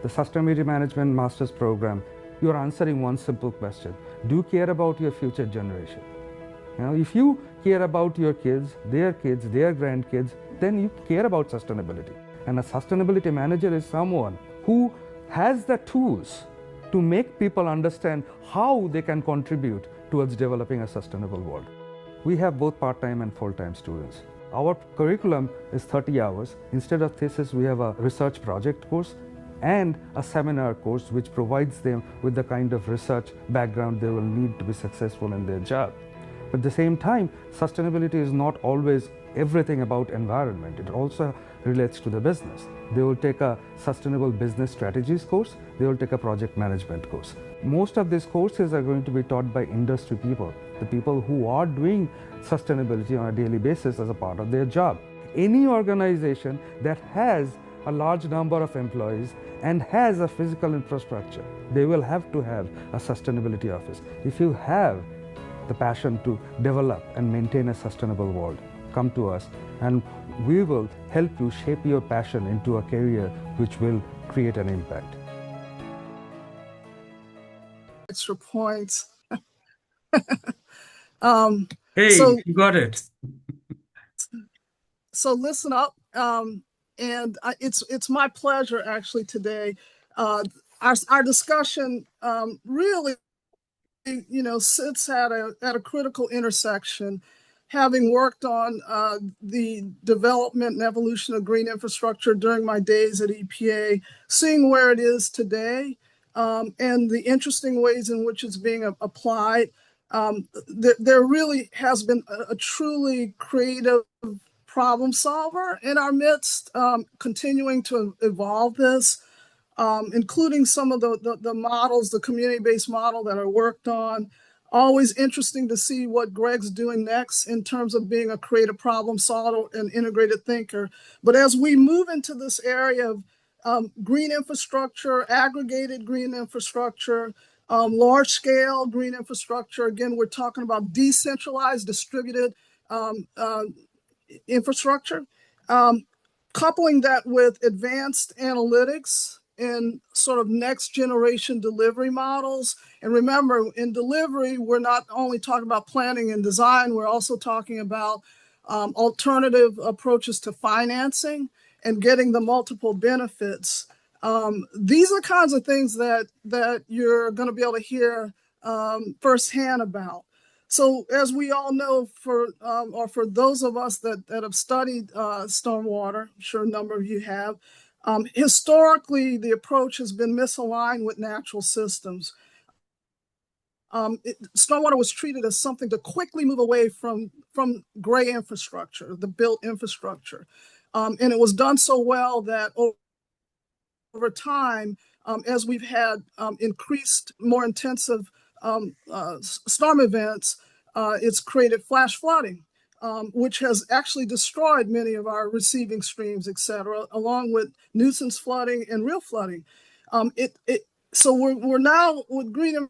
the Sustainability Management Master's Program, you're answering one simple question. Do you care about your future generation? If you care about your kids, their grandkids, then you care about sustainability. And a sustainability manager is someone who has the tools to make people understand how they can contribute towards developing a sustainable world. We have both part-time and full-time students. Our curriculum is 30 hours. Instead of thesis, we have a research project course and a seminar course which provides them with the kind of research background they will need to be successful in their job. But at the same time, sustainability is not always everything about environment. It also relates to the business. They will take a sustainable business strategies course. They will take a project management course. Most of these courses are going to be taught by industry people, the people who are doing sustainability on a daily basis as a part of their job. Any organization that has a large number of employees and has a physical infrastructure, they will have to have a sustainability office. If you have the passion to develop and maintain a sustainable world, come to us and we will help you shape your passion into a career which will create an impact. Extra points. Hey, so, you got it. So listen up, and it's my pleasure actually today. Our discussion really, sits at a critical intersection. Having worked on the development and evolution of green infrastructure during my days at EPA, seeing where it is today, and the interesting ways in which it's being applied, there really has been a truly creative problem solver in our midst, continuing to evolve this, including some of the models, the community-based model that are worked on. Always interesting to see what Greg's doing next in terms of being a creative problem solver and integrated thinker. But as we move into this area of green infrastructure, aggregated green infrastructure, large-scale green infrastructure, again, we're talking about decentralized, distributed infrastructure, coupling that with advanced analytics and sort of next generation delivery models. And remember, in delivery, we're not only talking about planning and design, we're also talking about alternative approaches to financing and getting the multiple benefits. These are the kinds of things that you're going to be able to hear firsthand about. So as we all know, for those of us that have studied stormwater, I'm sure a number of you have, historically, the approach has been misaligned with natural systems. Stormwater was treated as something to quickly move away from gray infrastructure, the built infrastructure. And it was done so well that over time, as we've had increased, more intensive storm events, it's created flash flooding, which has actually destroyed many of our receiving streams, et cetera, along with nuisance flooding and real flooding. So we're now with green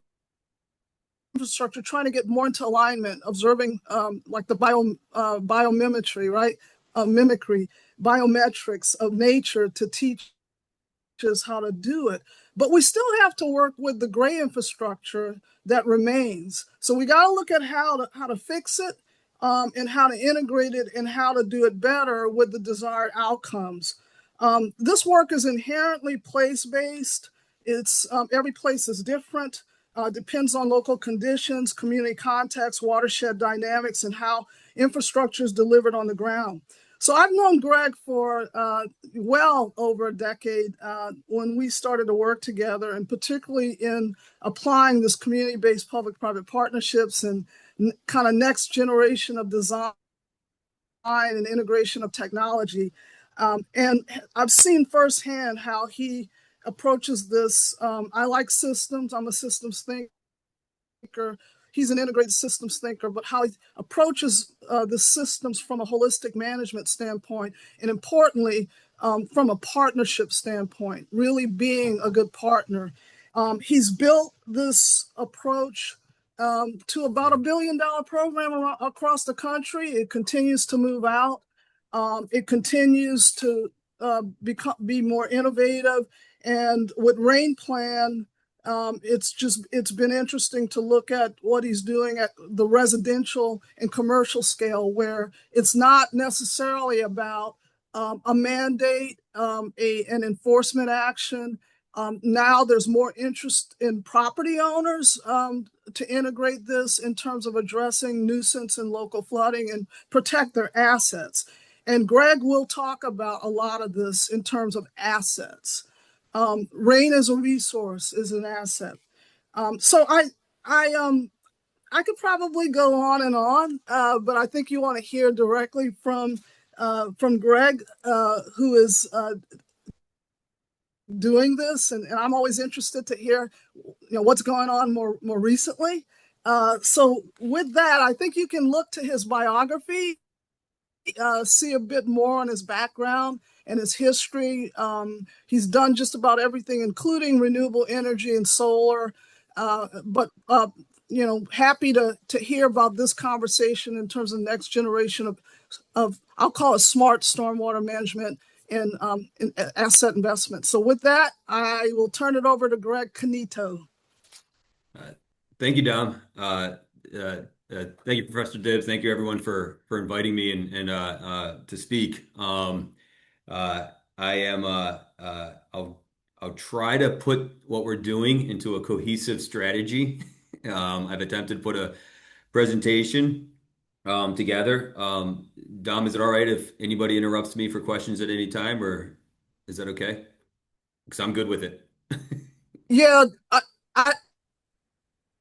infrastructure trying to get more into alignment, observing like the biomimicry, right? Mimicry, biometrics of nature to teach us how to do it. But we still have to work with the gray infrastructure that remains. So we got to look at how to fix it and how to integrate it and how to do it better with the desired outcomes. This work is inherently place-based. It's every place is different. Depends on local conditions, community context, watershed dynamics, and how infrastructure is delivered on the ground. So I've known Greg for well over a decade when we started to work together, and particularly in applying this community-based public-private partnerships and kind of next generation of design and integration of technology. And I've seen firsthand how he approaches this. I like systems. I'm a systems thinker. He's an integrated systems thinker, but how he approaches the systems from a holistic management standpoint, and importantly, from a partnership standpoint, really being a good partner. He's built this approach to about $1 billion program across the country. It continues to move out. It continues to be more innovative. And with RainPlan, it's been interesting to look at what he's doing at the residential and commercial scale, where it's not necessarily about a mandate, an enforcement action. Now there's more interest in property owners to integrate this in terms of addressing nuisance and local flooding and protect their assets. And Greg will talk about a lot of this in terms of assets. Rain as a resource is an asset. So I could probably go on, but I think you want to hear directly from Greg, who is doing this, and I'm always interested to hear, what's going on more recently. So with that, I think you can look to his biography, see a bit more on his background and his history. He's done just about everything, including renewable energy and solar. But happy to hear about this conversation in terms of next generation of I'll call it smart stormwater management and asset investment. So with that, I will turn it over to Greg Cannito. Thank you, Dom. Thank you, Professor Dibbs. Thank you, everyone, for inviting me and to speak. I'll try to put what we're doing into a cohesive strategy. I've attempted to put a presentation together. Dom, is it all right if anybody interrupts me for questions at any time, or is that okay? Because I'm good with it. Yeah,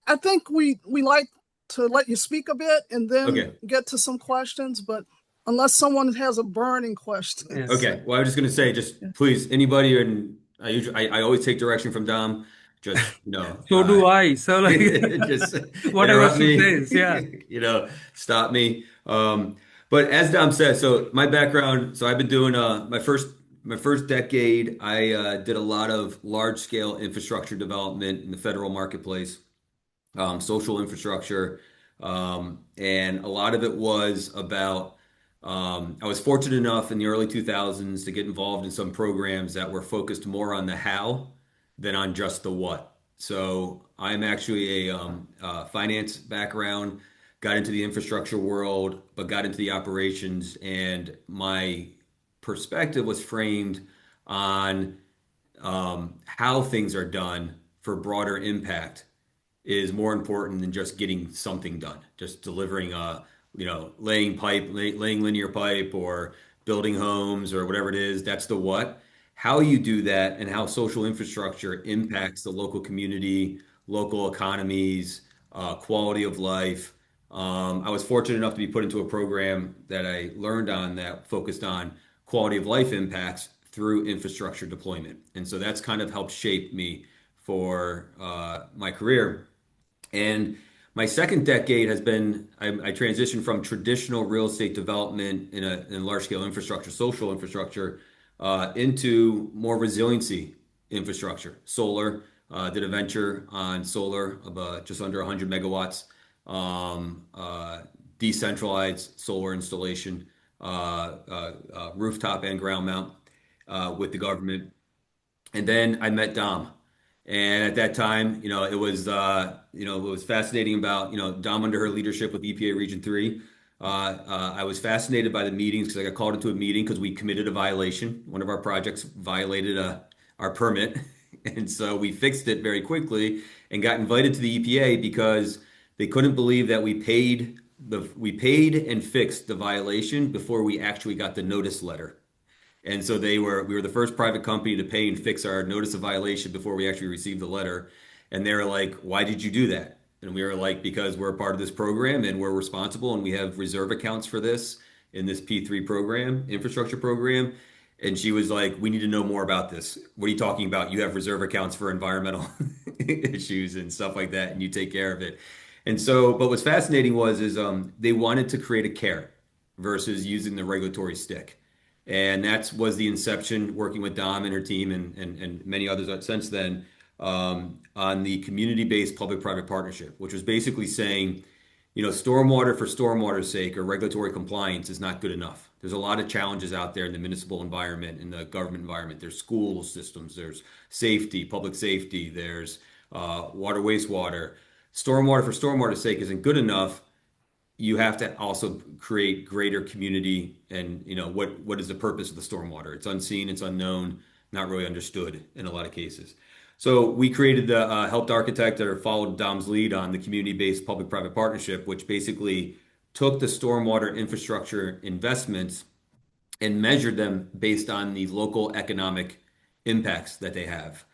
I think we like to let you speak a bit and then get to some questions, but unless someone has a burning question. Yes. Okay. Well, I was just going to say, just please, anybody, and I always take direction from Dom. Just So do I. So just whatever me. Says, yeah. Stop me. But as Dom said, so my background. So I've been doing my first decade. I did a lot of large scale infrastructure development in the federal marketplace. Social infrastructure, and a lot of it was about, I was fortunate enough in the early 2000s to get involved in some programs that were focused more on the how than on just the what. So I'm actually a finance background, got into the infrastructure world, but got into the operations, and my perspective was framed on how things are done for broader impact is more important than just getting something done, just delivering laying linear pipe or building homes or whatever it is. That's the what. How you do that and how social infrastructure impacts the local community, local economies, quality of life. I was fortunate enough to be put into a program that I learned on that focused on quality of life impacts through infrastructure deployment. And so that's kind of helped shape me for my career. And my second decade has been, I transitioned from traditional real estate development in large scale infrastructure, social infrastructure, into more resiliency infrastructure, solar. Did a venture on solar of just under 100 megawatts, decentralized solar installation, rooftop and ground mount with the government. And then I met Dom. And at that time, it was fascinating about, Dom under her leadership with EPA Region 3. I was fascinated by the meetings because I got called into a meeting because we committed a violation. One of our projects violated our permit. And so we fixed it very quickly and got invited to the EPA because they couldn't believe that we paid and fixed the violation before we actually got the notice letter. And so we were the first private company to pay and fix our notice of violation before we actually received the letter. And they were like, why did you do that? And we were like, because we're a part of this program and we're responsible and we have reserve accounts for this in this P3 program, infrastructure program. And she was like, we need to know more about this. What are you talking about? You have reserve accounts for environmental issues and stuff like that, and you take care of it. And so, but what's fascinating is they wanted to create a care versus using the regulatory stick. And that was the inception, working with Dom and her team and many others since then, on the community-based public-private partnership, which was basically saying stormwater for stormwater's sake or regulatory compliance is not good enough. There's a lot of challenges out there in the municipal environment, in the government environment. There's school systems, there's safety, public safety, there's water, wastewater. Stormwater for stormwater's sake isn't good enough. You have to also create greater community and what is the purpose of the stormwater? It's unseen, it's unknown, not really understood in a lot of cases. So we created helped architect or followed Dom's lead on the community-based public-private partnership, which basically took the stormwater infrastructure investments and measured them based on the local economic impacts that they have.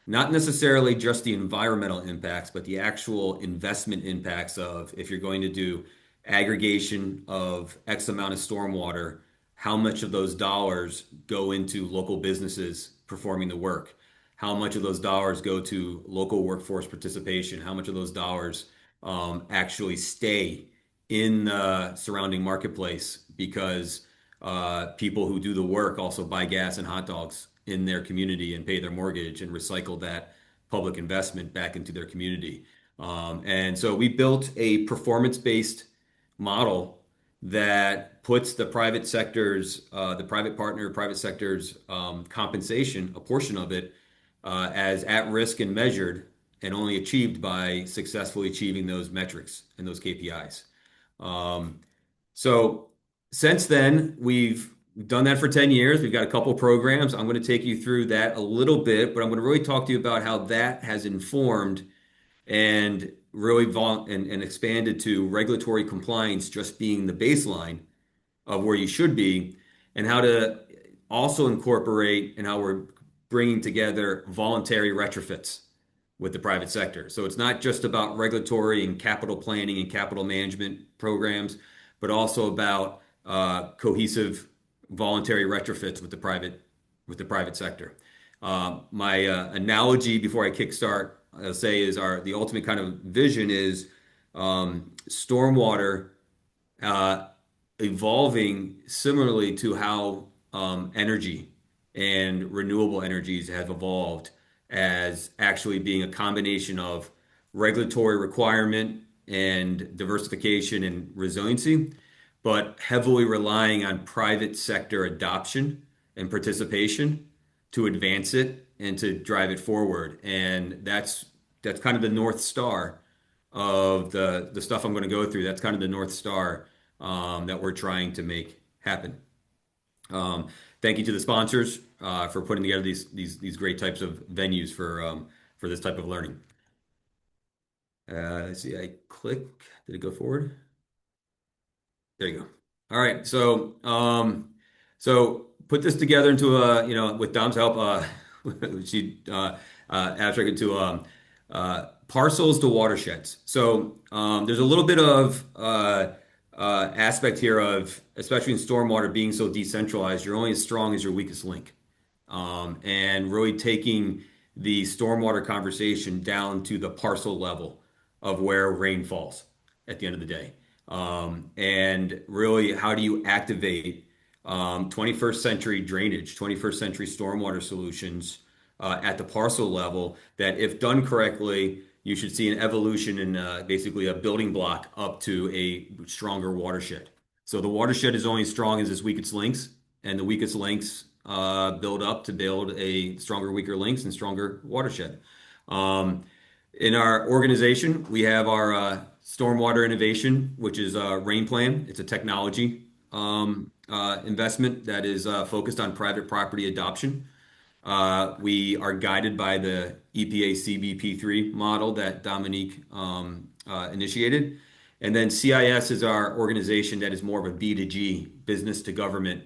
Not necessarily just the environmental impacts, but the actual investment impacts of if you're going to do aggregation of X amount of stormwater, how much of those dollars go into local businesses performing the work? How much of those dollars go to local workforce participation? How much of those dollars actually stay in the surrounding marketplace because people who do the work also buy gas and hot dogs in their community and pay their mortgage and recycle that public investment back into their community. And so we built a performance-based model that puts the private sector's, the private sector's compensation, a portion of it, as at risk and measured and only achieved by successfully achieving those metrics and those KPIs. So since then, we've done that for 10 years. We've got a couple programs. I'm going to take you through that a little bit, but I'm going to really talk to you about how that has informed and really and expanded to regulatory compliance just being the baseline of where you should be, and how to also incorporate and how we're bringing together voluntary retrofits with the private sector. So it's not just about regulatory and capital planning and capital management programs, but also about cohesive voluntary retrofits with the private sector. My analogy before I kickstart, I'll say, is the ultimate kind of vision is stormwater evolving similarly to how energy and renewable energies have evolved as actually being a combination of regulatory requirement and diversification and resiliency, but heavily relying on private sector adoption and participation to advance it and to drive it forward. And that's kind of the North Star of the stuff I'm going to go through. That's kind of the North Star that we're trying to make happen. Thank you to the sponsors for putting together these great types of venues for this type of learning. Let's see, I click. Did it go forward? There you go. All right, so put this together into with Dom's help, she abstracted into parcels to watersheds. So there's a little bit of aspect here of, especially in stormwater being so decentralized, you're only as strong as your weakest link. And really taking the stormwater conversation down to the parcel level of where rain falls at the end of the day. And really, how do you activate 21st century drainage, 21st century stormwater solutions at the parcel level that, if done correctly, you should see an evolution in basically a building block up to a stronger watershed. So the watershed is only as strong as its weakest links, and the weakest links build up to build a stronger, weaker links and stronger watershed. In our organization, we have our stormwater innovation, which is RainPlan. It's a technology investment that is focused on private property adoption. We are guided by the EPA CBP3 model that Dominique initiated. And then CIS is our organization that is more of a B2G, business to government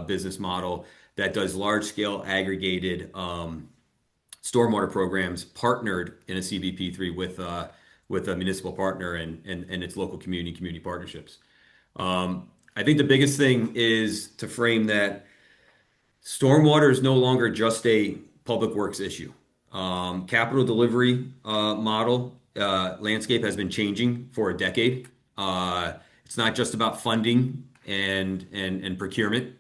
business model that does large scale aggregated stormwater programs partnered in a CBP3 with a municipal partner and its local community partnerships. I think the biggest thing is to frame that stormwater is no longer just a public works issue. Capital delivery model landscape has been changing for a decade. It's not just about funding and procurement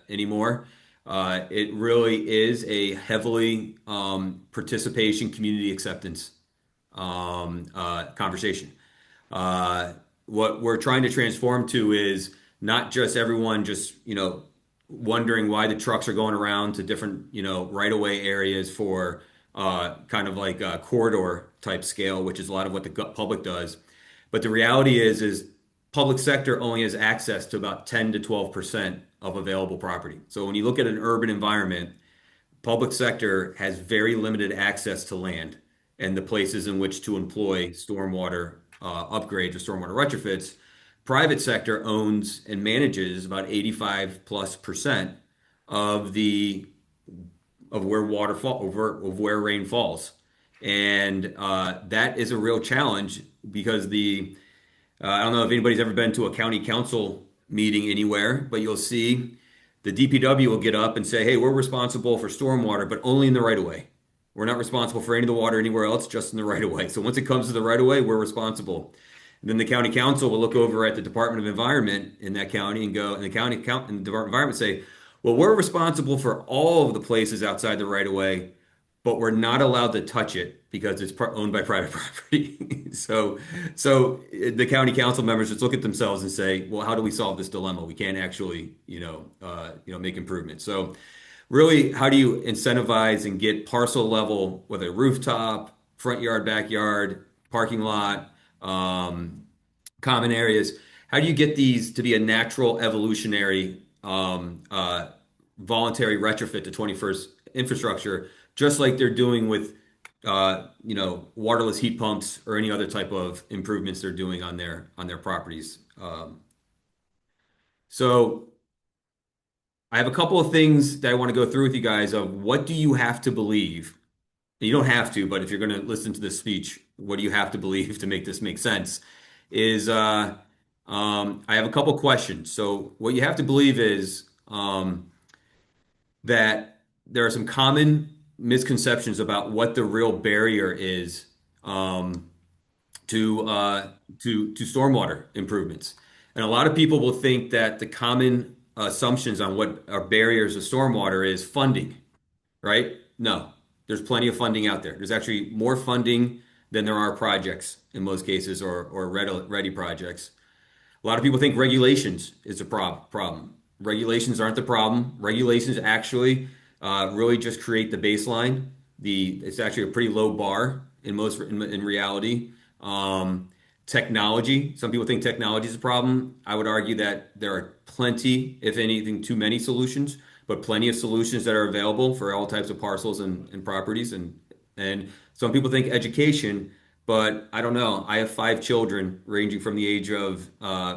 anymore. It really is a heavily participation, community acceptance conversation. what we're trying to transform to is not just everyone just, wondering why the trucks are going around to different, right-of-way areas for kind of like a corridor type scale, which is a lot of what the public does. But the reality is public sector only has access to about 10 to 12% of available property. So when you look at an urban environment, public sector has very limited access to land and the places in which to employ stormwater upgrades or stormwater retrofits. Private sector owns and manages about 85 plus percent of the of where water fall of where rain falls, and that is a real challenge because I don't know if anybody's ever been to a county council meeting anywhere, but you'll see the DPW will get up and say, "Hey, we're responsible for stormwater, but only in the right of way. We're not responsible for any of the water anywhere else, just in the right of way. So once it comes to the right of way, we're responsible." And then the county council will look over at the Department of Environment in that county and go, and the and the Department of Environment say, "Well, we're responsible for all of the places outside the right of way, but we're not allowed to touch it because it's owned by private property." So the county council members just look at themselves and say, "Well, how do we solve this dilemma? We can't actually, make improvements." So really, how do you incentivize and get parcel level, whether rooftop, front yard, backyard, parking lot, common areas? How do you get these to be a natural evolutionary voluntary retrofit to 21st infrastructure, just like they're doing with waterless heat pumps or any other type of improvements they're doing on their properties. So I have a couple of things that I want to go through with you guys of what do you have to believe? You don't have to, but if you're going to listen to this speech, what do you have to believe to make this make sense? I have a couple questions. So what you have to believe is that there are some common misconceptions about what the real barrier is to stormwater improvements. And a lot of people will think that the common assumptions on what are barriers to stormwater is funding, right? No, there's plenty of funding out there. There's actually more funding than there are projects in most cases, or ready projects. A lot of people think regulations is a problem. Regulations aren't the problem. Regulations actually really just create the baseline. It's actually a pretty low bar in reality. Technology. Some people think technology is a problem. I would argue that there are plenty, if anything, too many solutions, but plenty of solutions that are available for all types of parcels and properties. And some people think education, but I don't know. I have 5 children ranging from the age of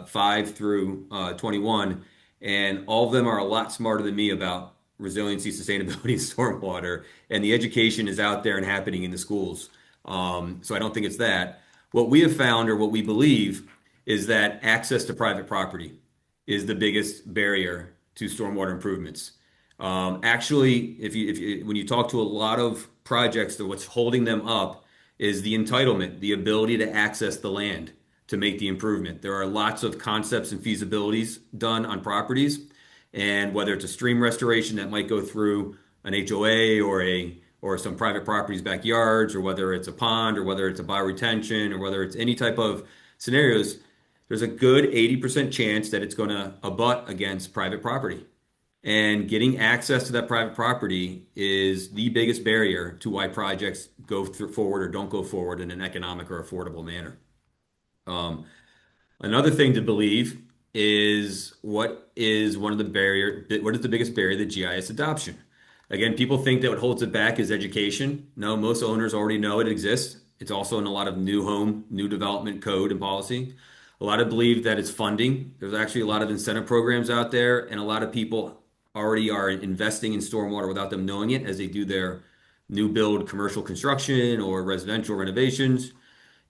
5 through 21, and all of them are a lot smarter than me about resiliency, sustainability, and stormwater. And the education is out there and happening in the schools. So I don't think it's that. What we have found, or what we believe, is that access to private property is the biggest barrier to stormwater improvements. Actually, when you talk to a lot of projects, that what's holding them up is the entitlement, the ability to access the land to make the improvement. There are lots of concepts and feasibilities done on properties, and whether it's a stream restoration that might go through an HOA or some private property's backyards, or whether it's a pond, or whether it's a bioretention, or whether it's any type of scenarios, there's a good 80% chance that it's going to abut against private property. And getting access to that private property is the biggest barrier to why projects go forward or don't go forward in an economic or affordable manner. Another thing to believe is what is the biggest barrier to GIS adoption? Again, people think that what holds it back is education. No, most owners already know it exists. It's also in a lot of new development code and policy. A lot of believe that it's funding. There's actually a lot of incentive programs out there, and a lot of people already are investing in stormwater without them knowing it as they do their new build commercial construction or residential renovations.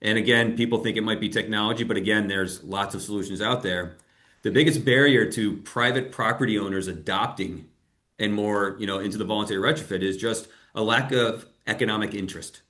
And again, people think it might be technology, but again, there's lots of solutions out there. The biggest barrier to private property owners adopting and more, into the voluntary retrofit is just a lack of economic interest.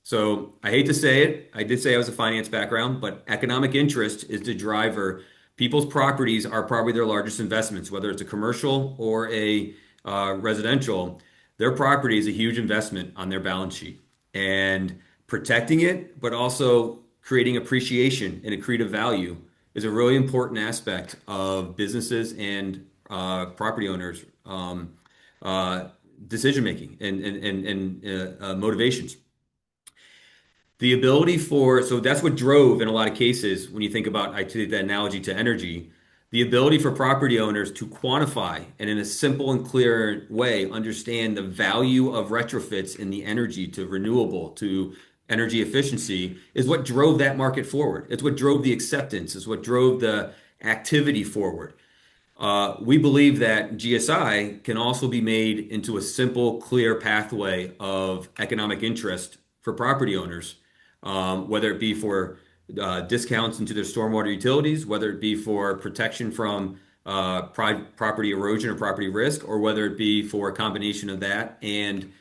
So I hate to say it, I did say I was a finance background, but economic interest is the driver. People's properties are probably their largest investments, whether it's a commercial or a residential. Their property is a huge investment on their balance sheet, and protecting it, but also creating appreciation and accretive value is a really important aspect of businesses and property owners' decision making and motivations. The ability for, so that's what drove in a lot of cases, when you think about, I did that analogy to energy, the ability for property owners to quantify and in a simple and clear way understand the value of retrofits in the energy to renewable to energy efficiency is what drove that market forward. It's what drove the acceptance, is what drove the activity forward. We believe that GSI can also be made into a simple, clear pathway of economic interest for property owners, whether it be for discounts into their stormwater utilities, whether it be for protection from property erosion or property risk, or whether it be for a combination of that and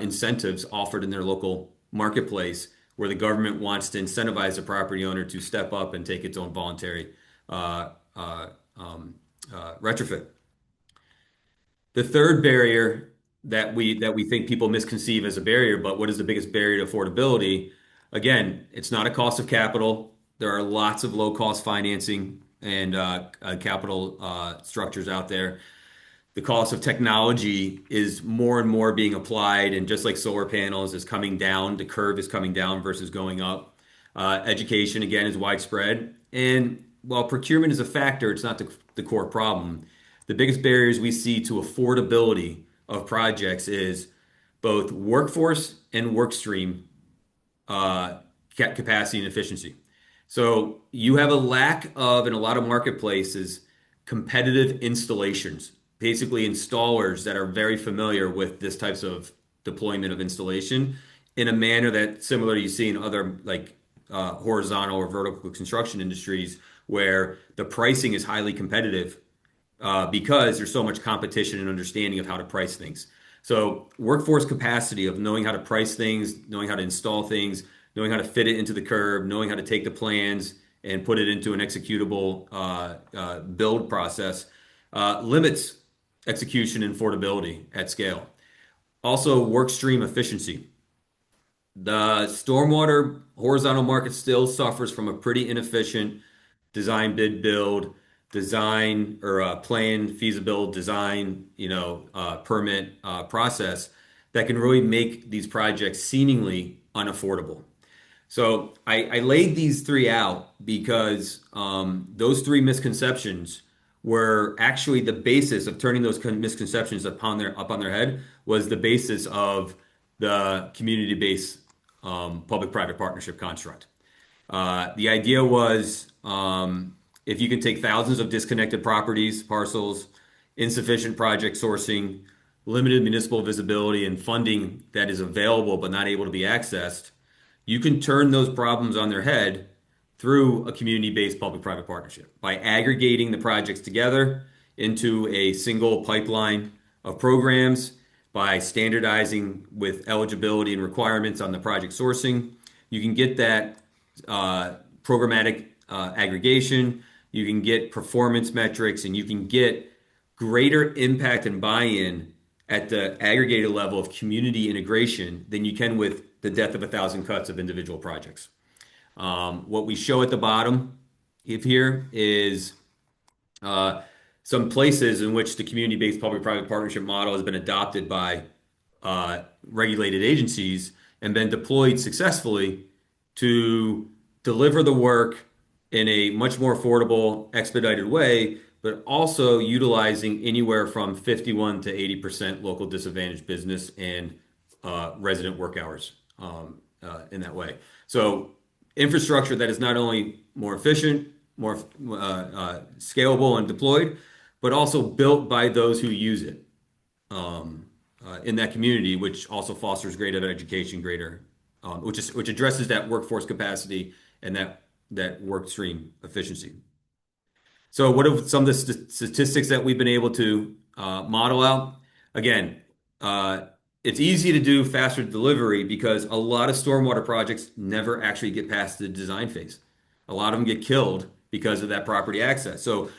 incentives offered in their local marketplace, where the government wants to incentivize the property owner to step up and take its own voluntary retrofit. The third barrier that we think people misconceive as a barrier, but what is the biggest barrier to affordability? Again, it's not a cost of capital. There are lots of low-cost financing and capital structures out there. The cost of technology is more and more being applied, and just like solar panels is coming down, the curve is coming down versus going up. Education, again, is widespread. And while procurement is a factor, it's not the core problem. The biggest barriers we see to affordability of projects is both workforce and work stream capacity and efficiency. So you have a lack of, in a lot of marketplaces, competitive installations, basically installers that are very familiar with this types of deployment of installation in a manner that similar you see in other like horizontal or vertical construction industries, where the pricing is highly competitive because there's so much competition and understanding of how to price things. So workforce capacity of knowing how to price things, knowing how to install things, knowing how to fit it into the curb, knowing how to take the plans and put it into an executable build process limits execution and affordability at scale. Also, work stream efficiency. The stormwater horizontal market still suffers from a pretty inefficient design, bid, build, design or plan, feasibility, design, permit process that can really make these projects seemingly unaffordable. So I laid these three out because those three misconceptions were actually the basis of turning those misconceptions up on their head, was the basis of the community-based public-private partnership construct. The idea was if you can take thousands of disconnected properties, parcels, insufficient project sourcing, limited municipal visibility, and funding that is available but not able to be accessed, you can turn those problems on their head through a community-based public-private partnership by aggregating the projects together into a single pipeline of programs, by standardizing with eligibility and requirements on the project sourcing. You can get that programmatic aggregation, you can get performance metrics, and you can get greater impact and buy-in at the aggregated level of community integration than you can with the death of 1,000 cuts of individual projects. What we show at the bottom here is some places in which the community-based public-private partnership model has been adopted by regulated agencies and been deployed successfully to deliver the work in a much more affordable, expedited way, but also utilizing anywhere from 51 to 80% local disadvantaged business and resident work hours in that way. So infrastructure that is not only more efficient, more scalable and deployed, but also built by those who use it in that community, which also fosters greater education, which addresses that workforce capacity and that work stream efficiency. So what are some of the statistics that we've been able to model out? Again, it's easy to do faster delivery because a lot of stormwater projects never actually get past the design phase. A lot of them get killed because of that property access. So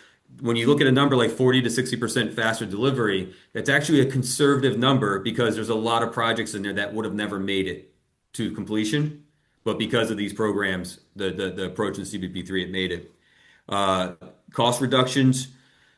when you look at a number like 40 to 60% faster delivery, that's actually a conservative number because there's a lot of projects in there that would have never made it to completion but because of these programs, the approach in CBP3, it made it. Uh, Cost reductions.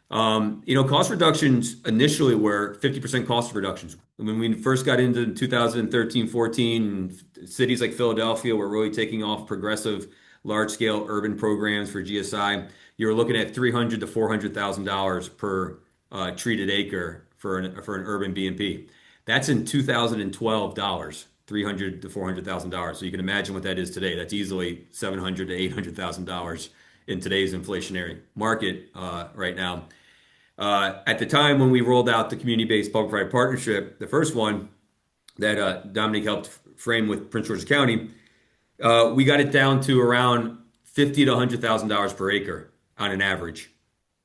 Cost reductions initially were 50% cost reductions. When we first got into 2013, 14, cities like Philadelphia were really taking off progressive, large-scale urban programs for GSI. You were looking at $300,000 to $400,000 per treated acre for an urban BMP. That's in 2012 dollars, $300,000 to $400,000. So you can imagine what that is today. That's easily $700,000 to $800,000 in today's inflationary market right now. At the time when we rolled out the community-based public-private partnership, the first one that Dominic helped frame with Prince George's County, we got it down to around $50,000 to $100,000 per acre on an average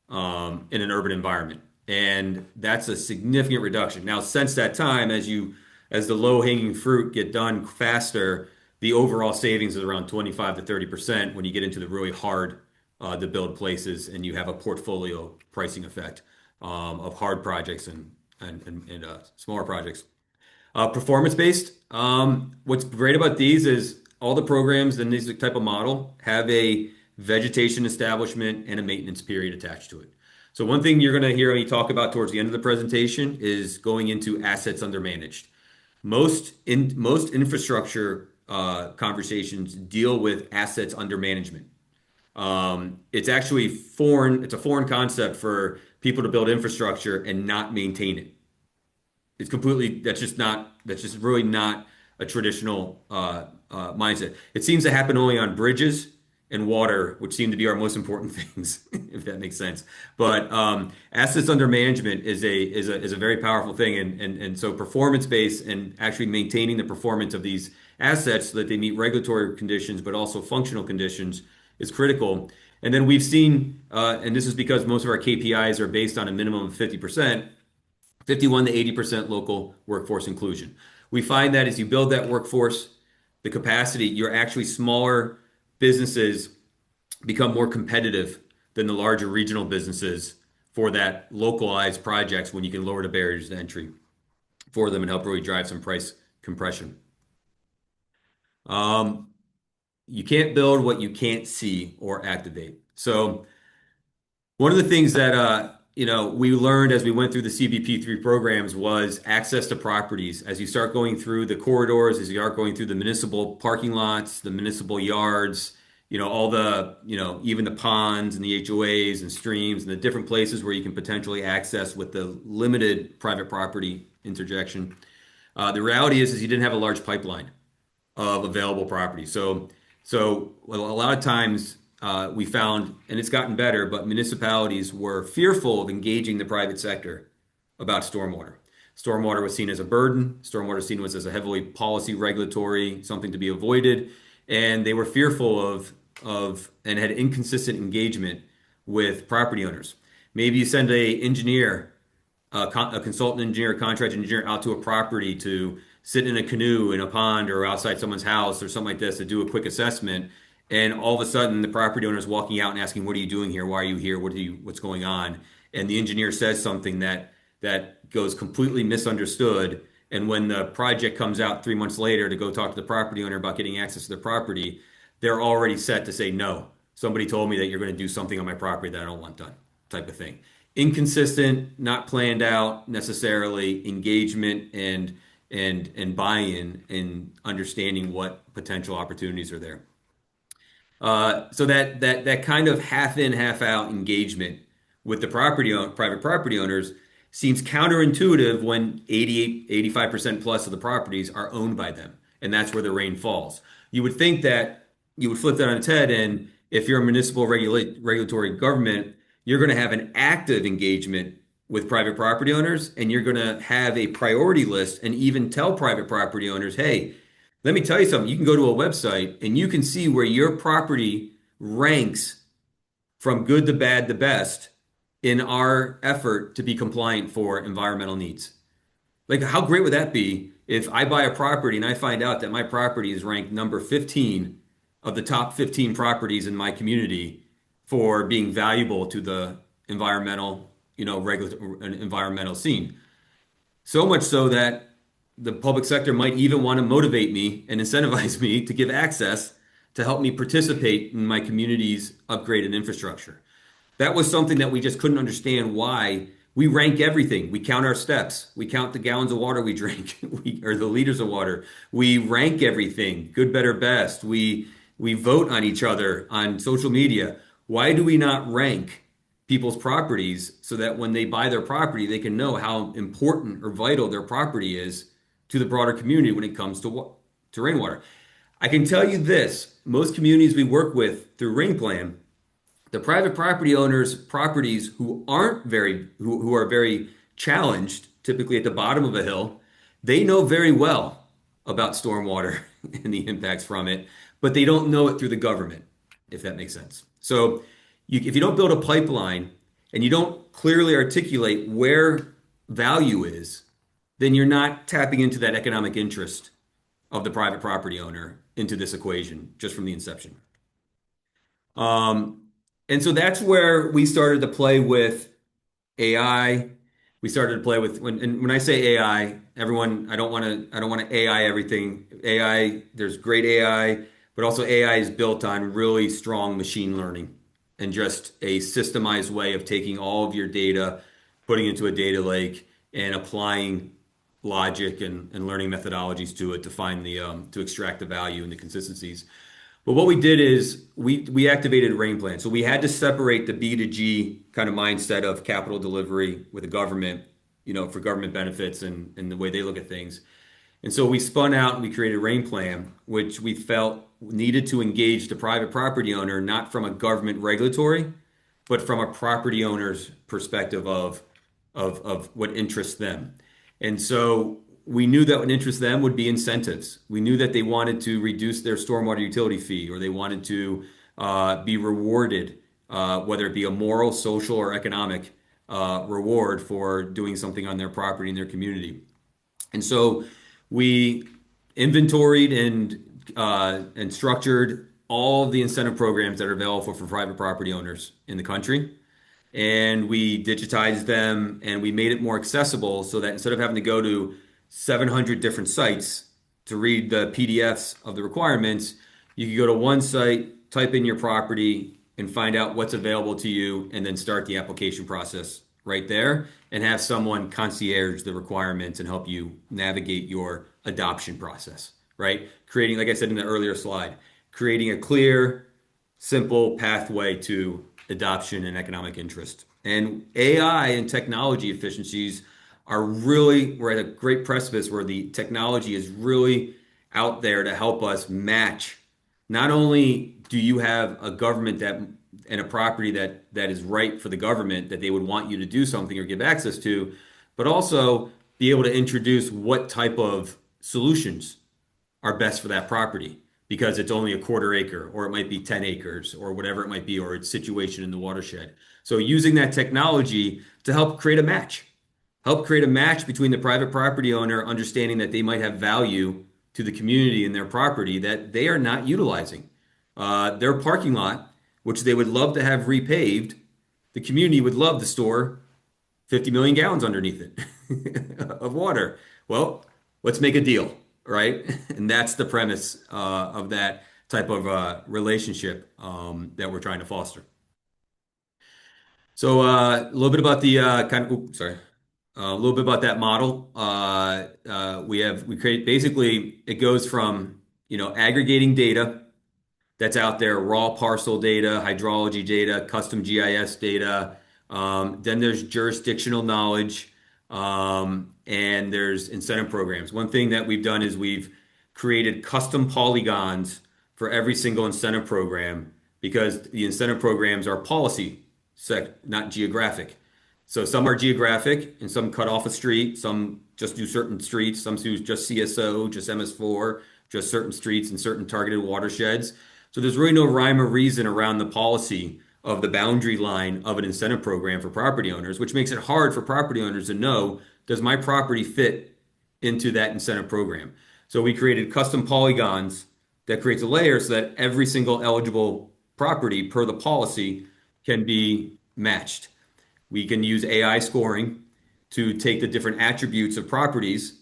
in an urban environment, and that's a significant reduction. Now, since that time, as the low-hanging fruit get done faster, the overall savings is around 25 to 30% when you get into the really hard to build places and you have a portfolio pricing effect of hard projects and smaller projects. Performance-based. What's great about these is all the programs in this type of model have a vegetation establishment and a maintenance period attached to it. So one thing you're going to hear me talk about towards the end of the presentation is going into assets under managed. Most infrastructure conversations deal with assets under management. It's actually foreign. It's a foreign concept for people to build infrastructure and not maintain it. That's just really not a traditional mindset. It seems to happen only on bridges and water, which seem to be our most important things, if that makes sense. But assets under management is a very powerful thing, and so performance based and actually maintaining the performance of these assets so that they meet regulatory conditions, but also functional conditions is critical. And then we've seen, and this is because most of our KPIs are based on a minimum of 50%, 51 to 80% local workforce inclusion. We find that as you build that workforce, the capacity, your actually smaller businesses become more competitive than the larger regional businesses for that localized projects when you can lower the barriers to entry for them and help really drive some price compression. You can't build what you can't see or activate. So one of the things that we learned as we went through the CBP3 programs was access to properties. As you start going through the corridors, as you start going through the municipal parking lots, the municipal yards, all the, even the ponds and the HOAs and streams and the different places where you can potentially access with the limited private property interjection. The reality is you didn't have a large pipeline of available property. So a lot of times we found, and it's gotten better, but municipalities were fearful of engaging the private sector about stormwater. Stormwater was seen as a burden. Stormwater was seen as a heavily policy regulatory, something to be avoided. And they were fearful of and had inconsistent engagement with property owners. Maybe you send a engineer, a consultant engineer, a contract engineer out to a property to sit in a canoe in a pond or outside someone's house or something like this to do a quick assessment. And all of a sudden, the property owner is walking out and asking, "What are you doing here? Why are you here? What's going on?" And the engineer says something that goes completely misunderstood. And when the project comes out 3 months later to go talk to the property owner about getting access to the property, they're already set to say, "No, somebody told me that you're going to do something on my property that I don't want done," type of thing. Inconsistent, not planned out necessarily, engagement and buy-in and understanding what potential opportunities are there. So that kind of half in, half out engagement with the private property owners seems counterintuitive when 85% plus of the properties are owned by them, and that's where the rain falls. You would think that you would flip that on its head, and if you're a municipal regulatory government, you're going to have an active engagement with private property owners, and you're going to have a priority list and even tell private property owners, "Hey, let me tell you something. You can go to a website and you can see where your property ranks from good to bad to best in our effort to be compliant for environmental needs." Like, how great would that be if I buy a property and I find out that my property is ranked number 15 of the top 15 properties in my community for being valuable to the environmental, environmental scene. So much so that the public sector might even want to motivate me and incentivize me to give access to help me participate in my community's upgraded infrastructure. That was something that we just couldn't understand why. We rank everything. We count our steps. We count the gallons of water we drink, or the liters of water. We rank everything, good, better, best. We vote on each other on social media. Why do we not rank people's properties so that when they buy their property, they can know how important or vital their property is to the broader community when it comes to rainwater? I can tell you this, most communities we work with through RainPlan, the private property owners' properties who are very challenged, typically at the bottom of a hill, they know very well about stormwater and the impacts from it, but they don't know it through the government, if that makes sense. So if you don't build a pipeline and you don't clearly articulate where value is, then you're not tapping into that economic interest of the private property owner into this equation just from the inception. And so that's where we started to play with AI. We started to play with when I say AI, everyone, I don't want to AI everything. AI, there's great AI, but also AI is built on really strong machine learning and just a systemized way of taking all of your data, putting it into a data lake, and applying logic and learning methodologies to it to find to extract the value and the consistencies. But what we did is we activated RainPlan. So we had to separate the B to G kind of mindset of capital delivery with the government, for government benefits and the way they look at things. And so we spun out and we created RainPlan, which we felt needed to engage the private property owner, not from a government regulatory, but from a property owner's perspective of what interests them. And so we knew that what interests them would be incentives. We knew that they wanted to reduce their stormwater utility fee, or they wanted to be rewarded, whether it be a moral, social, or economic reward for doing something on their property in their community. And so we inventoried and structured all of the incentive programs that are available for private property owners in the country. And we digitized them and we made it more accessible so that instead of having to go to 700 different sites to read the PDFs of the requirements, you could go to one site, type in your property, and find out what's available to you, and then start the application process right there and have someone concierge the requirements and help you navigate your adoption process, right? Creating, like I said in the earlier slide, creating a clear, simple pathway to adoption and economic interest. And AI and technology efficiencies we're at a great precipice where the technology is really out there to help us match. Not only do you have a government and a property that is right for the government that they would want you to do something or give access to, but also be able to introduce what type of solutions are best for that property because it's only a quarter acre, or it might be 10 acres, or whatever it might be, or its situation in the watershed. So using that technology to help create a match between the private property owner understanding that they might have value to the community and their property that they are not utilizing. Their parking lot, which they would love to have repaved, the community would love to store 50 million gallons underneath it of water. Well, let's make a deal, right? And that's the premise of that type of relationship that we're trying to foster. So a little bit about the a little bit about that model. We create basically it goes from aggregating data that's out there, raw parcel data, hydrology data, custom GIS data. Then there's jurisdictional knowledge, and there's incentive programs. One thing that we've done is we've created custom polygons for every single incentive program because the incentive programs are policy, not geographic. So some are geographic and some cut off a street, some just do certain streets, some do just CSO, just MS4, just certain streets and certain targeted watersheds. So there's really no rhyme or reason around the policy of the boundary line of an incentive program for property owners, which makes it hard for property owners to know, does my property fit into that incentive program? So we created custom polygons that creates a layer so that every single eligible property per the policy can be matched. We can use AI scoring to take the different attributes of properties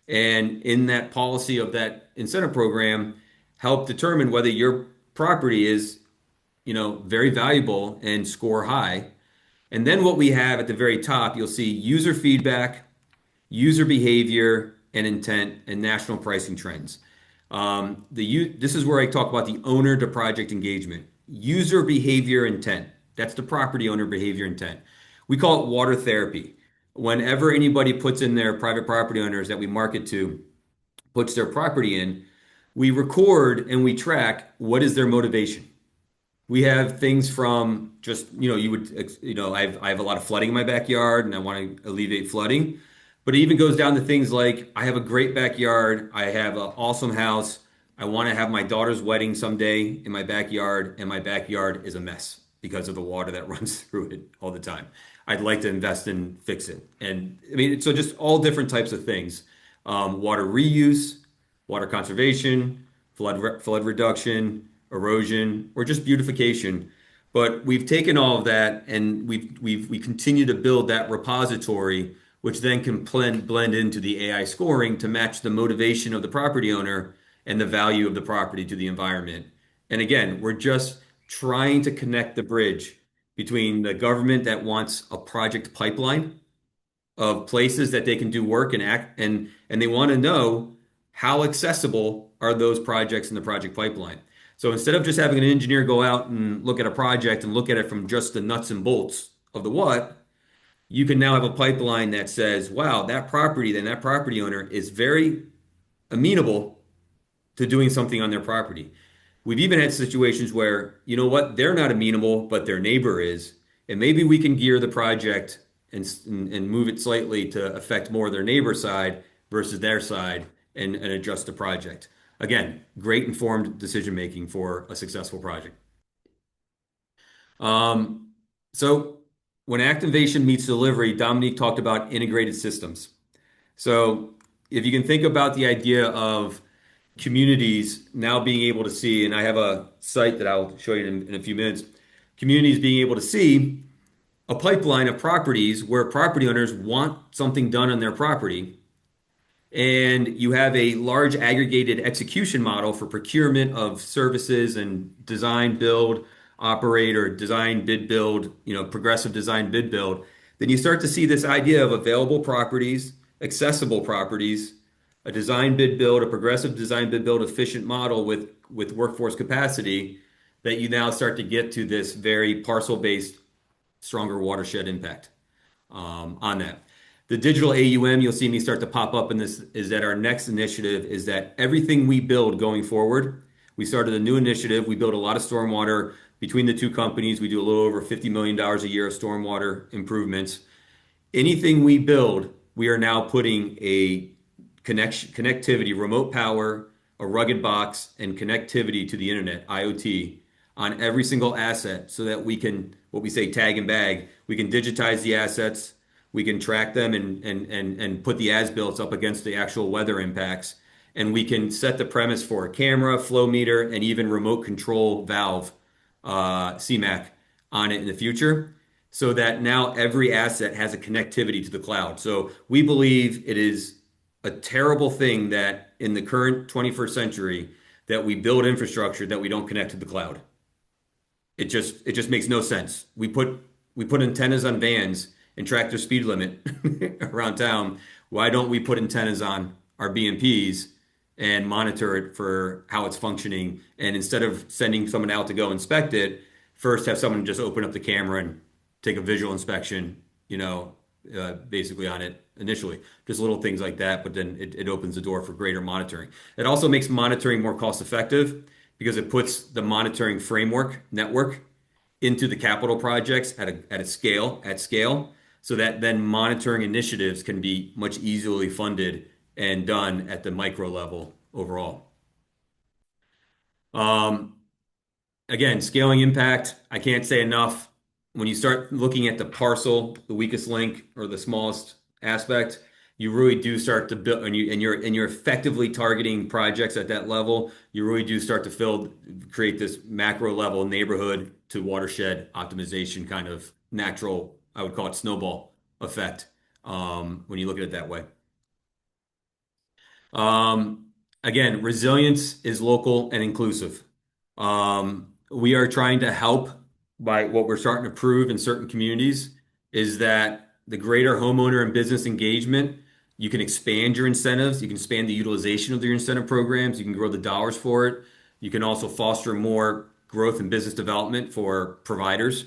And in that policy of that incentive program, help determine whether your property is, very valuable and score high. And then what we have at the very top, you'll see user feedback, user behavior and intent, and national pricing trends. This is where I talk about the owner to project engagement. User behavior intent. That's the property owner behavior intent. We call it water therapy. Whenever anybody puts in their private property owners that we market to, puts their property in, we record and we track what is their motivation. We have things from just, I have a lot of flooding in my backyard and I want to alleviate flooding. But it even goes down to things like I have a great backyard, I have an awesome house, I want to have my daughter's wedding someday in my backyard, and my backyard is a mess because of the water that runs through it all the time. I'd like to invest in fix it. And I mean, so just all different types of things. Water reuse, water conservation, flood reduction, erosion, or just beautification. But we've taken all of that and we continue to build that repository, which then can blend into the AI scoring to match the motivation of the property owner and the value of the property to the environment. And again, we're just trying to connect the bridge between the government that wants a project pipeline of places that they can do work and act, and they want to know how accessible are those projects in the project pipeline. So instead of just having an engineer go out and look at a project and look at it from just the nuts and bolts of the what, you can now have a pipeline that says, wow, that property, then that property owner is very amenable to doing something on their property. We've even had situations where, you know what, they're not amenable, but their neighbor is. And maybe we can gear the project and move it slightly to affect more of their neighbor side versus their side and adjust the project. Again, great informed decision making for a successful project. So when activation meets delivery, Dominique talked about integrated systems. So if you can think about the idea of communities now being able to see, and I have a site that I'll show you in a few minutes, communities being able to see a pipeline of properties where property owners want something done on their property. And you have a large aggregated execution model for procurement of services and design, build, operate, or design, bid, build, progressive design, bid, build. Then you start to see this idea of available properties, accessible properties, a design, bid, build, a progressive design, bid, build efficient model with workforce capacity, that you now start to get to this very parcel-based, stronger watershed impact on that. The digital AUM, you'll see me start to pop up in this, is that our next initiative is that everything we build going forward, we started a new initiative. We build a lot of stormwater between the two companies. We do a little over $50 million a year of stormwater improvements. Anything we build, we are now putting a connectivity, remote power, a rugged box, and connectivity to the internet, IoT, on every single asset so that we can, what we say, tag and bag. We can digitize the assets, we can track them and put the as-built up against the actual weather impacts. And we can set the premise for a camera, flow meter, and even remote control valve, CMAC, on it in the future, so that now every asset has a connectivity to the cloud. So we believe it is a terrible thing that in the current 21st century that we build infrastructure that we don't connect to the cloud. It just makes no sense. We put antennas on vans and track their speed limit around town. Why don't we put antennas on our BMPs and monitor it for how it's functioning? And instead of sending someone out to go inspect it, first have someone just open up the camera and take a visual inspection, basically on it initially. Just little things like that, but then it opens the door for greater monitoring. It also makes monitoring more cost effective because it puts the monitoring framework network into the capital projects at scale, so that then monitoring initiatives can be much easily funded and done at the micro level overall. Again, scaling impact, I can't say enough. When you start looking at the parcel, the weakest link or the smallest aspect, you really do start to build, and you're effectively targeting projects at that level. You really do start to create this macro level neighborhood to watershed optimization kind of natural, I would call it snowball effect, when you look at it that way. Again, resilience is local and inclusive. We are trying to help by what we're starting to prove in certain communities is that the greater homeowner and business engagement, you can expand your incentives, you can expand the utilization of your incentive programs, you can grow the dollars for it. You can also foster more growth and business development for providers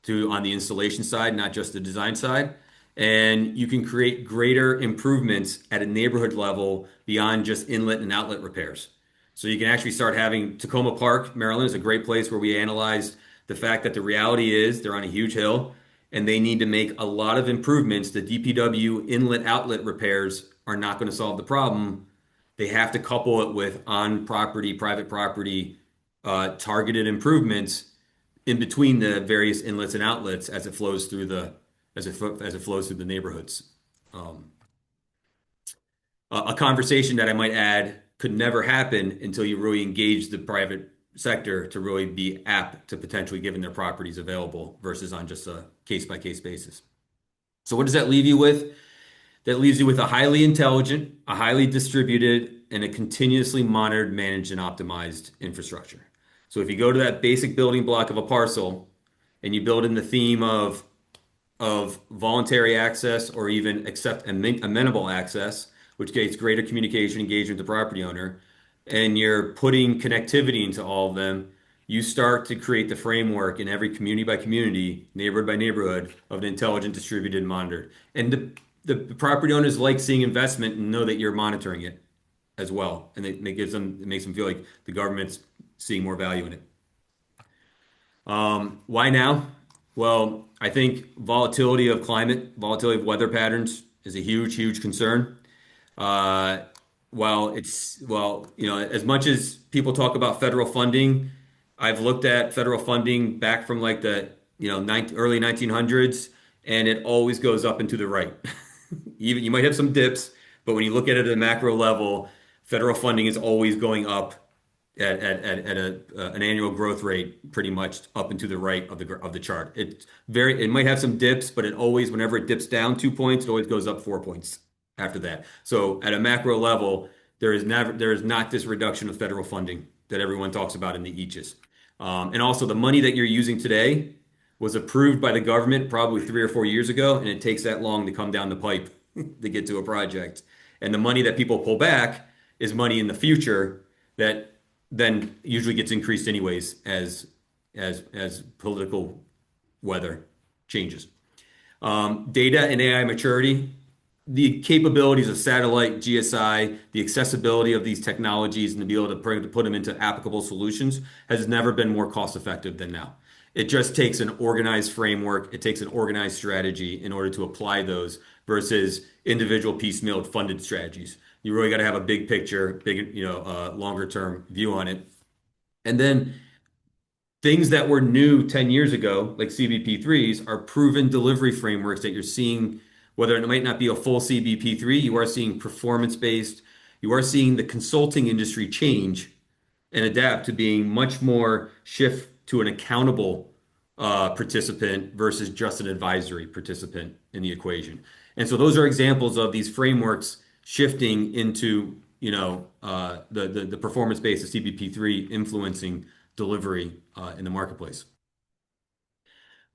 to on the installation side, not just the design side. And you can create greater improvements at a neighborhood level beyond just inlet and outlet repairs. So you can actually start having Tacoma Park, Maryland is a great place where we analyzed the fact that the reality is they're on a huge hill and they need to make a lot of improvements. The DPW inlet outlet repairs are not going to solve the problem. They have to couple it with on property, private property, targeted improvements in between the various inlets and outlets as it flows through as it flows through the neighborhoods. Um, a conversation that I might add could never happen until you really engage the private sector to really be apt to potentially giving their properties available versus on just a case by case basis. So what does that leave you with? That leaves you with a highly intelligent, a highly distributed, and a continuously monitored, managed, and optimized infrastructure. So if you go to that basic building block of a parcel and you build in the theme of voluntary access or even accept amenable access, which creates greater communication engagement with the property owner, and you're putting connectivity into all of them, you start to create the framework in every community by community, neighborhood by neighborhood of an intelligent, distributed, and monitored. And the property owners like seeing investment and know that you're monitoring it as well. And it makes them feel like the government's seeing more value in it. Why now? Well, I think volatility of climate, volatility of weather patterns is a huge, huge concern. Uh, as much as people talk about federal funding, I've looked at federal funding back from like the, early 1900s, and it always goes up and to the right. Even you might have some dips, but when you look at it at a macro level, federal funding is always going up an annual growth rate, pretty much up and to the right of the chart. It might have some dips, but it always, whenever it dips down 2 points, it always goes up 4 points after that. So at a macro level, there is not this reduction of federal funding that everyone talks about in the eaches. And also the money that you're using today was approved by the government probably 3 or 4 years ago, and it takes that long to come down the pipe to get to a project. And the money that people pull back is money in the future that then usually gets increased anyways as political weather changes. Data and AI maturity, the capabilities of satellite, GSI, the accessibility of these technologies, and to be able to put them into applicable solutions has never been more cost effective than now. It just takes an organized framework. It takes an organized strategy in order to apply those versus individual piecemeal funded strategies. You really got to have a big picture, longer term view on it. And then things that were new 10 years ago, like CBP3s, are proven delivery frameworks that you're seeing, whether it might not be a full CBP3, you are seeing performance based, you are seeing the consulting industry change and adapt to being much more shift to an accountable participant versus just an advisory participant in the equation. And so those are examples of these frameworks shifting into, the performance-based of CBP3 influencing delivery in the marketplace.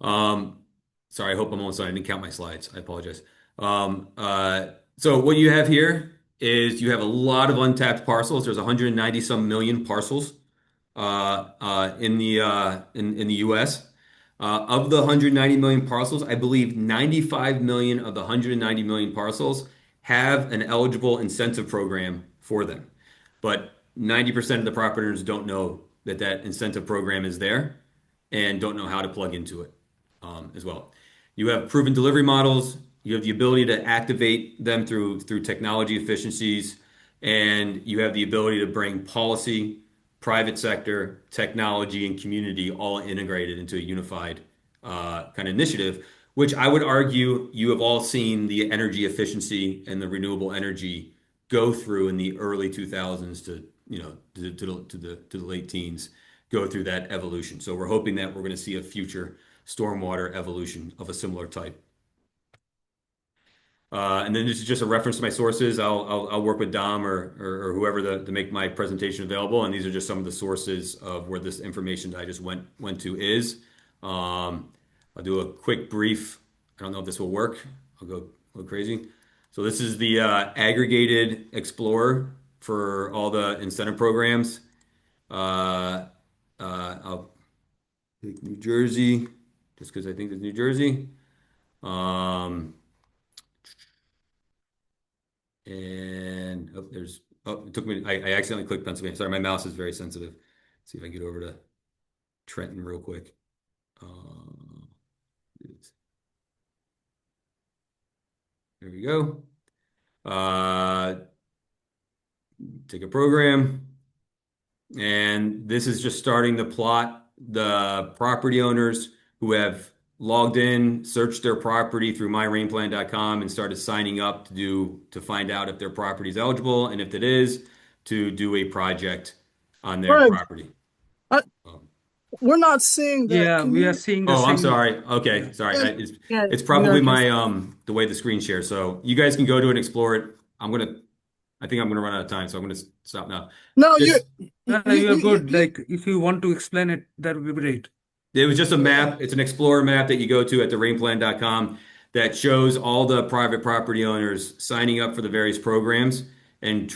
Sorry, I hope I'm almost done. I didn't count my slides. I apologize. So what you have here is you have a lot of untapped parcels. There's 190 some million parcels in the U.S. Of the 190 million parcels, I believe 95 million of the 190 million parcels have an eligible incentive program for them. But 90% of the property owners don't know that incentive program is there and don't know how to plug into it as well. You have proven delivery models. You have the ability to activate them through technology efficiencies, and you have the ability to bring policy, private sector, technology, and community all integrated into a unified kind of initiative, which I would argue you have all seen the energy efficiency and the renewable energy go through in the early 2000s to the late teens, go through that evolution. So we're hoping that we're going to see a future stormwater evolution of a similar type. And then this is just a reference to my sources. I'll work with Dom or whoever to make my presentation available. And these are just some of the sources of where this information that I just went to is. I'll do a quick brief. I don't know if this will work. I'll go a little crazy. So this is the aggregated explorer for all the incentive programs. I'll take New Jersey just because I think it's New Jersey. Um, and it took me, I accidentally clicked Pennsylvania. Sorry, my mouse is very sensitive. Let's see if I can get over to Trenton real quick. There we go. Take a program. And this is just starting to plot the property owners who have logged in, searched their property through myrainplan.com and started signing up to find out if their property is eligible, and if it is, to do a project on their Greg, property. I, Um, we're not seeing that. Yeah, Can we are you? seeing the Oh, I'm same. sorry. Okay, sorry. And Yeah, It's we are probably just, my the way the screen shares. So you guys can go to it and explore it. I think I'm gonna run out of time, so I'm gonna stop now. no, Just You're good. Like, if you want to explain it, that would be great. It was just a yeah. map. It's an Explorer map that you go to at the rainplan.com that shows all the private property owners signing up for the various programs and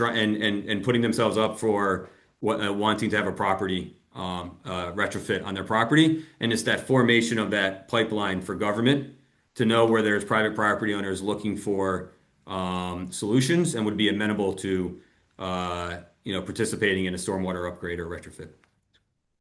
putting themselves up for wanting to have a property retrofit on their property. And it's that formation of that pipeline for government to know where there's private property owners looking for solutions and would be amenable to participating in a stormwater upgrade or retrofit.